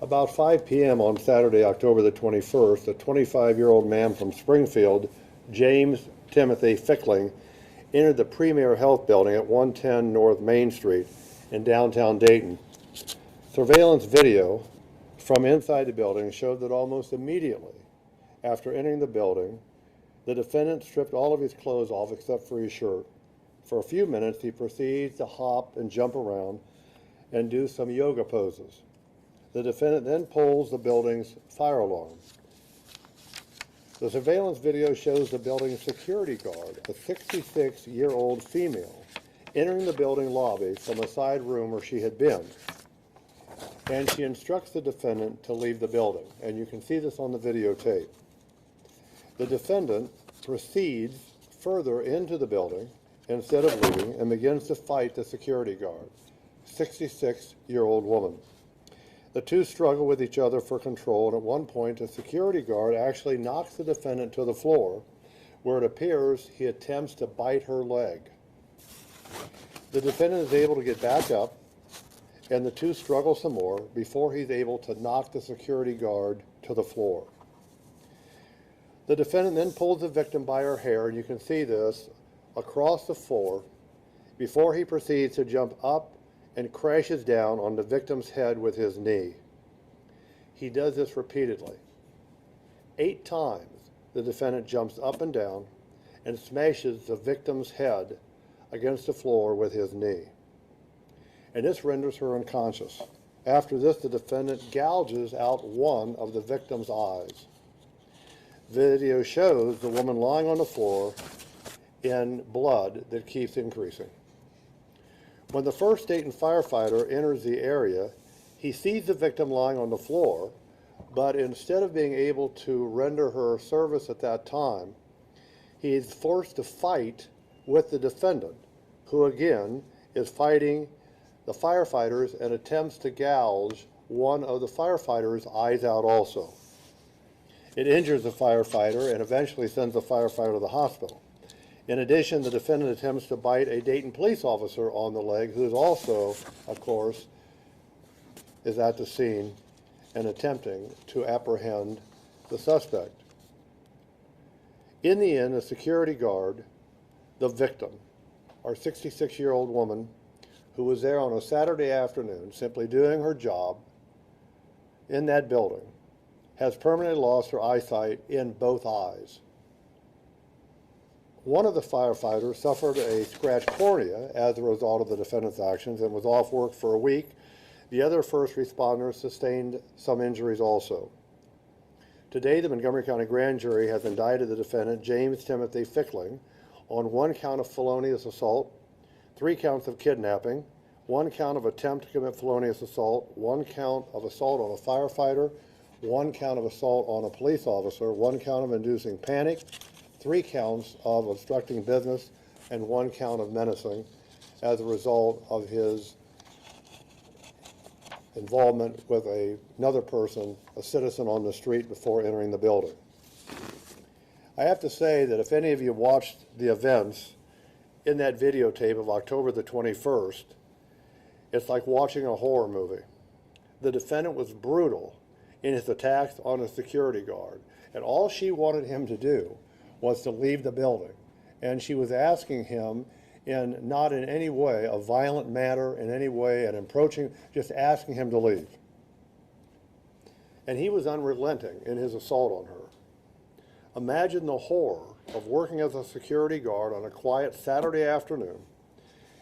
About 5 p.m. on Saturday, October the 21st, a 25-year-old man from Springfield, James Timothy Fickling, entered the Premier Health Building at 110 North Main Street in downtown Dayton. Surveillance video from inside the building showed that almost immediately after entering the building, the defendant stripped all of his clothes off except for his shirt. For a few minutes, he proceeds to hop and jump around and do some yoga poses. The defendant then pulls the building's fire alarm. The surveillance video shows the building's security guard, a 66-year-old female, entering the building lobby from a side room where she had been. And she instructs the defendant to leave the building. And you can see this on the videotape. The defendant proceeds further into the building instead of leaving and begins to fight the security guard, 66-year-old woman. The two struggle with each other for control, and at one point, the security guard actually knocks the defendant to the floor, where it appears he attempts to bite her leg. The defendant is able to get back up, and the two struggle some more before he's able to knock the security guard to the floor. The defendant then pulls the victim by her hair, and you can see this, across the floor, before he proceeds to jump up and crashes down on the victim's head with his knee. He does this repeatedly. 8 times, the defendant jumps up and down and smashes the victim's head against the floor with his knee. And this renders her unconscious. After this, the defendant gouges out one of the victim's eyes. Video shows the woman lying on the floor in blood that keeps increasing. When the first Dayton firefighter enters the area, he sees the victim lying on the floor, but instead of being able to render her service at that time, he is forced to fight with the defendant, who again is fighting the firefighters and attempts to gouge one of the firefighters' eyes out also. It injures the firefighter and eventually sends the firefighter to the hospital. In addition, the defendant attempts to bite a Dayton police officer on the leg, who is also, of course, is at the scene and attempting to apprehend the suspect. In the end, the security guard, the victim, our 66-year-old woman, who was there on a Saturday afternoon simply doing her job in that building, has permanently lost her eyesight in both eyes. One of the firefighters suffered a scratched cornea as a result of the defendant's actions and was off work for a week. The other first responders sustained some injuries also. Today, the Montgomery County Grand Jury has indicted the defendant, James Timothy Fickling, on 1 count of felonious assault, 3 counts of kidnapping, 1 count of attempt to commit felonious assault, 1 count of assault on a firefighter, 1 count of assault on a police officer, 1 count of inducing panic, 3 counts of obstructing business, and 1 count of menacing as a result of his involvement with another person, a citizen on the street, before entering the building. I have to say that if any of you watched the events in that videotape of October the 21st, it's like watching a horror movie. The defendant was brutal in his attacks on a security guard, and all she wanted him to do was to leave the building. And she was asking him in not in any way a violent manner, in any way an approaching, just asking him to leave. And he was unrelenting in his assault on her. Imagine the horror of working as a security guard on a quiet Saturday afternoon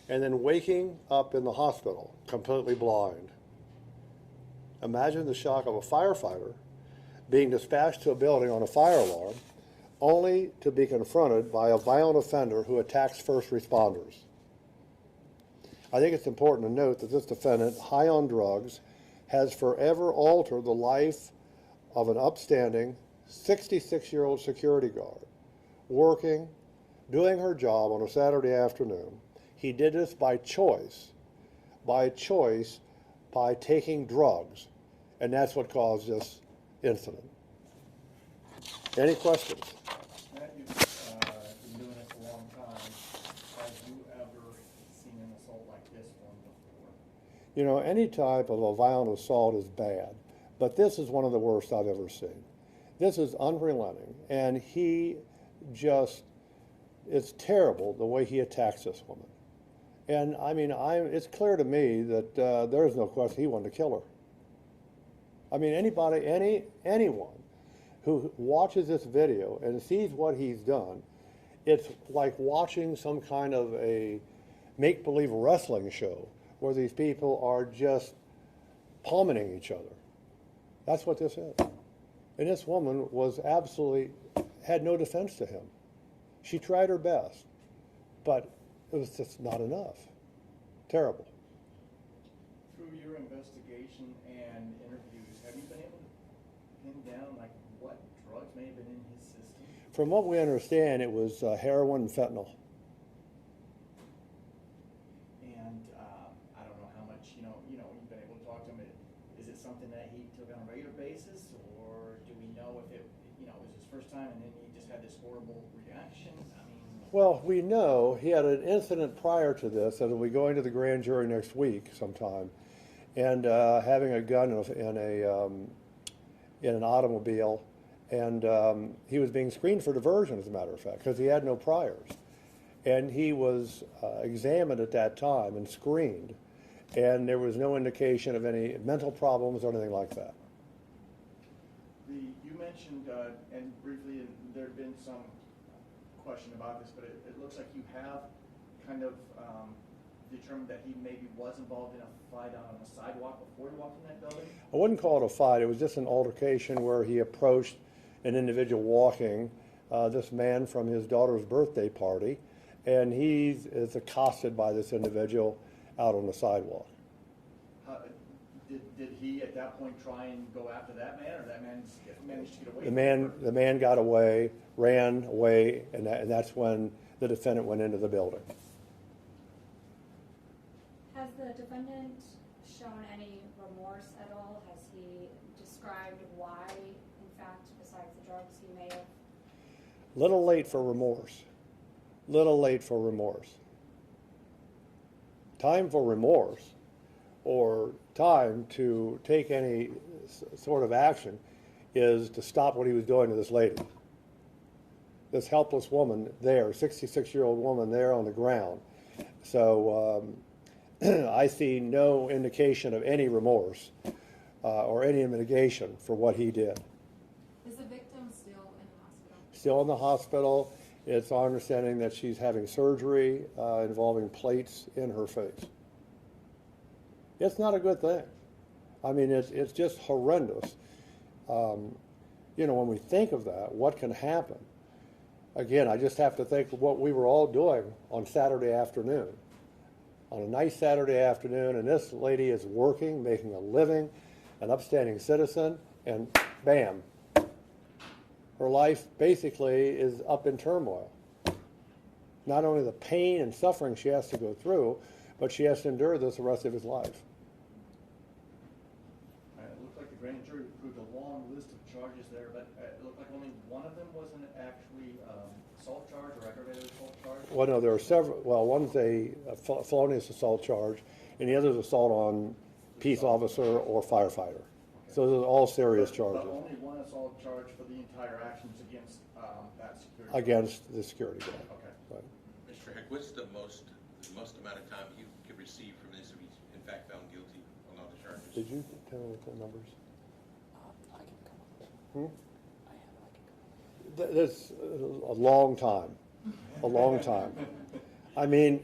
and then waking up in the hospital completely blind. Imagine the shock of a firefighter being dispatched to a building on a fire alarm only to be confronted by a violent offender who attacks first responders. I think it's important to note that this defendant, high on drugs, has forever altered the life of an upstanding 66-year-old security guard, working, doing her job on a Saturday afternoon. He did this by choice, by taking drugs, and that's what caused this incident. Any questions? Matt, you've been doing this a long time. Have you ever seen an assault like this one before? You know, any type of a violent assault is bad, But this is one of the worst I've ever seen. This is unrelenting, and he just, it's terrible the way he attacks this woman. And I mean, it's clear to me that there's no question he wanted to kill her. I mean, anyone who watches this video and sees what he's done, it's like watching some kind of a make-believe wrestling show where these people are just pummeling each other. That's what this is. And this woman was absolutely, had no defense to him. She tried her best, but it was just not enough. Terrible. Through your investigation and interviews, have you been able to pin down like what drugs may have been in his system? From what we understand, it was heroin and fentanyl. And I don't know how much you've been able to talk to him. Is it something that he took on a regular basis, or do we know if it was his first time and then he just had this horrible reaction? I mean, Well, we know he had an incident prior to this that will be going to the grand jury next week sometime, and having a gun in an automobile, and he was being screened for diversion, as a matter of fact, because he had no priors. And he was examined at that time and screened, and there was no indication of any mental problems or anything like that. you mentioned, and briefly, there had been some question about this, but it looks like you have kind of determined that he maybe was involved in a fight on a sidewalk before he walked in that building? I wouldn't call it a fight. It was just an altercation where he approached an individual walking, this man from his daughter's birthday party, and he is accosted by this individual out on the sidewalk. Did he at that point try and go after that man, or that man managed to get away? The man got away, ran away, and that's when the defendant went into the building. Has the defendant shown any remorse at all? Has he described why, in fact, besides the drugs, he may have? Little late for remorse. Little late for remorse. Time for remorse, or time to take any sort of action, is to stop what he was doing to this lady. This helpless woman there, 66-year-old woman there on the ground. So I see no indication of any remorse or any mitigation for what he did. Is the victim still in the hospital? Still in the hospital. It's our understanding that she's having surgery involving plates in her face. It's not a good thing. I mean, it's just horrendous. When we think of that, what can happen? Again, I just have to think of what we were all doing on Saturday afternoon. On a nice Saturday afternoon, and this lady is working, making a living, an upstanding citizen, and bam, her life basically is up in turmoil. Not only the pain and suffering she has to go through, but she has to endure this the rest of his life. It looked like the grand jury approved a long list of charges there, but it looked like only one of them wasn't actually assault charge or aggravated assault charge. Well, no, there are several. Well, one's a felonious assault charge, and the other is assault on peace officer or firefighter. Okay. So those are all serious charges. But only one assault charge for the entire actions against that security against the security guard. Okay. Right. Mr. Heck, what's the most amount of time you could receive from this if he's in fact found guilty on all the charges? Did you tell me the numbers? I can come up with it. I can come up with it. That's a long time. A long time. I mean,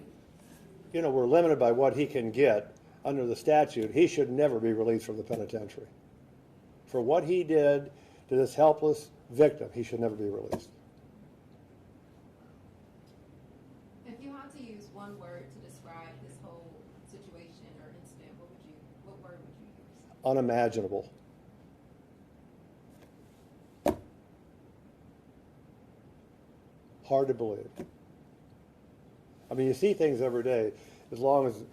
we're limited by what he can get under the statute. He should never be released from the penitentiary. For what he did to this helpless victim, he should never be released. If you had to use one word to describe this whole situation or incident, what word would you use? Unimaginable. Hard to believe. I mean, you see things every day. As long as,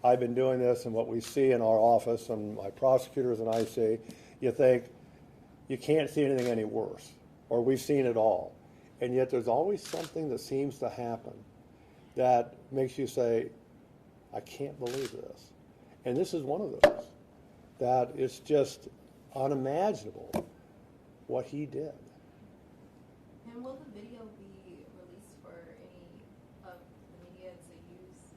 I've been doing this and what we see in our office and my prosecutors and I see, you think you can't see anything any worse, or we've seen it all. And yet there's always something that seems to happen that makes you say, I can't believe this. And this is one of those. That it's just unimaginable what he did. And will the video be released for any of the media to use?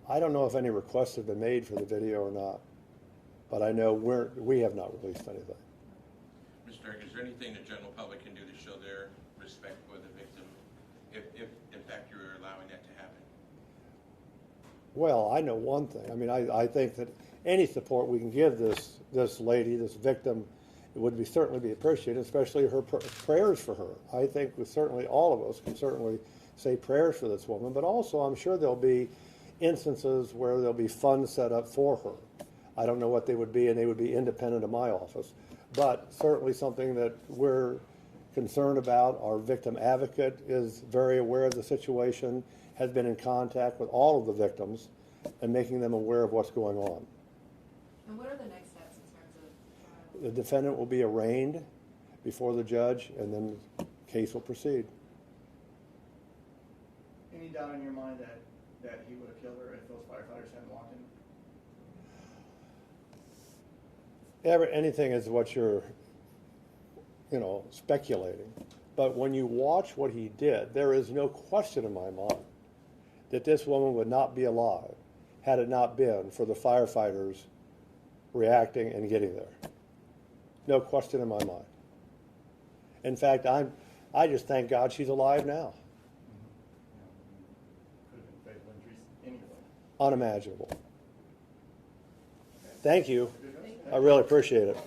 I don't know if any requests have been made for the video or not, but I know we have not released anything. Mr. Heck, is there anything the general public can do to show their respect for the victim, if in fact you're allowing that to happen? Well, I know one thing. I mean, I think that any support we can give this lady, this victim, it would certainly be appreciated, especially her prayers for her. I think certainly all of us can certainly say prayers for this woman, but also I'm sure there'll be instances where there'll be funds set up for her. I don't know what they would be, and they would be independent of my office, but certainly something that we're concerned about. Our victim advocate is very aware of the situation, has been in contact with all of the victims and making them aware of what's going on. And what are the next steps in terms of trial? The defendant will be arraigned before the judge, and then the case will proceed. Any doubt in your mind that he would have killed her if those firefighters hadn't walked in? Anything is what you're, speculating. But when you watch what he did, there is no question in my mind that this woman would not be alive had it not been for the firefighters reacting and getting there. No question in my mind. In fact, I just thank God she's alive now. Could have been fatal injuries anyway. Unimaginable. Thank you. I really appreciate it.